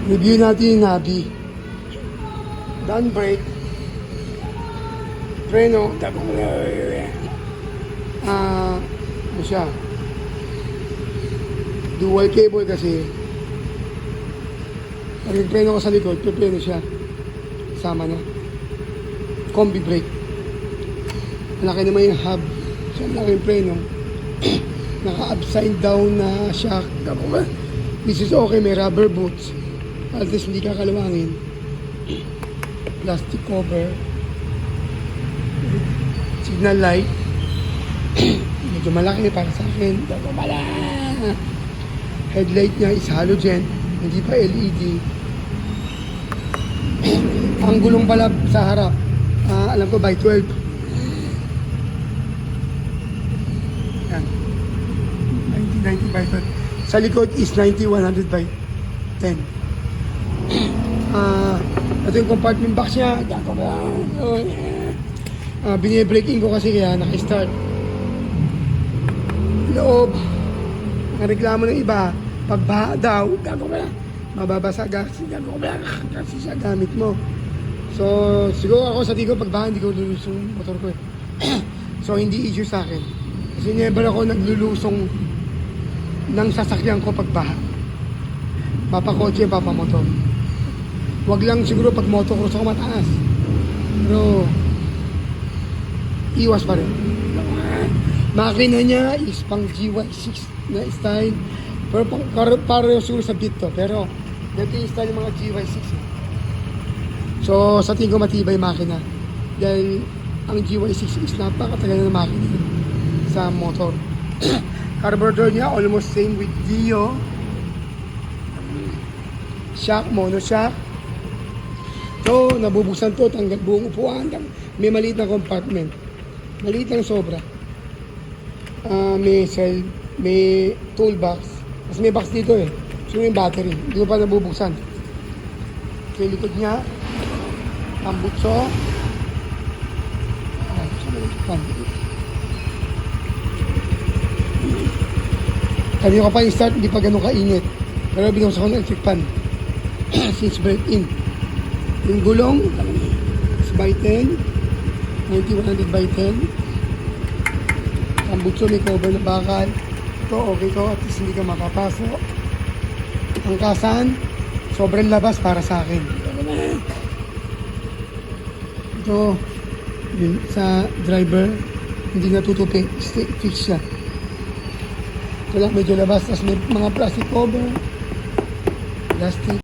Review natin yung Nabi. Down brake. Preno. Ano siya? Dual cable kasi. Pag nagpreno ko sa likod, preno siya. Sama na. Combi brake. Malaki naman yung hub. Siya malaki yung preno. Naka-upside down na shock. This is okay, may rubber boots. At least hindi kakalawangin. Plastic cover. Signal light. Medyo malaki para sa akin. Headlight niya is halogen. Hindi pa LED. Ang gulong pala sa harap. Alam ko by 12. Yan. 90 by 12. Sa likod is 90-100 by 10. Ito yung compartment box niya. Bine-breaking ko kasi kaya naka-start. Loob. Nareklamo ng iba. Pagbaha daw, mababasa kasi sa gamit mo. So, siguro ako sa tingin ko pagbaha, hindi ko lulusong motor ko eh. So, hindi issue sa akin. Kasi never ako naglulusong ng sasakyan ko pagbaha. Papakotse, papamotor. Wag lang siguro pag motocross ako mataas. Pero, iwas pa rin. Makina niya is pang GY6 na style. Pero para siguro sa beat to. Pero, dito yung style ng mga GY6 eh. So, sa tingin ko matibay makina. Dahil, ang GY6 is napakatagal na makina sa motor. Carburetor niya, almost same with Dio. Shock, mono shock. So, nabubuksan to, tanggal buong upuan. May maliit na compartment. Maliit lang sobra. May toolbox. Kasi may box dito eh. So, may battery. Hindi ko pa nabubuksan. Sa likod niya, tambutso. Kanina ko pa yung start, hindi pa ganun kainit. Pero binuksan ko ng electric fan. Since break-in. Yung gulong is by 10. 90-100 by 10. Ang butso may cover na bakal. Ito okay to, at least hindi ka mapapasok. Ang kasan, sobrang labas para sa akin. Ito, yun, sa driver, hindi natutupi. Fix siya. Ito lang medyo labas, tapos may mga plastic cover. Plastic.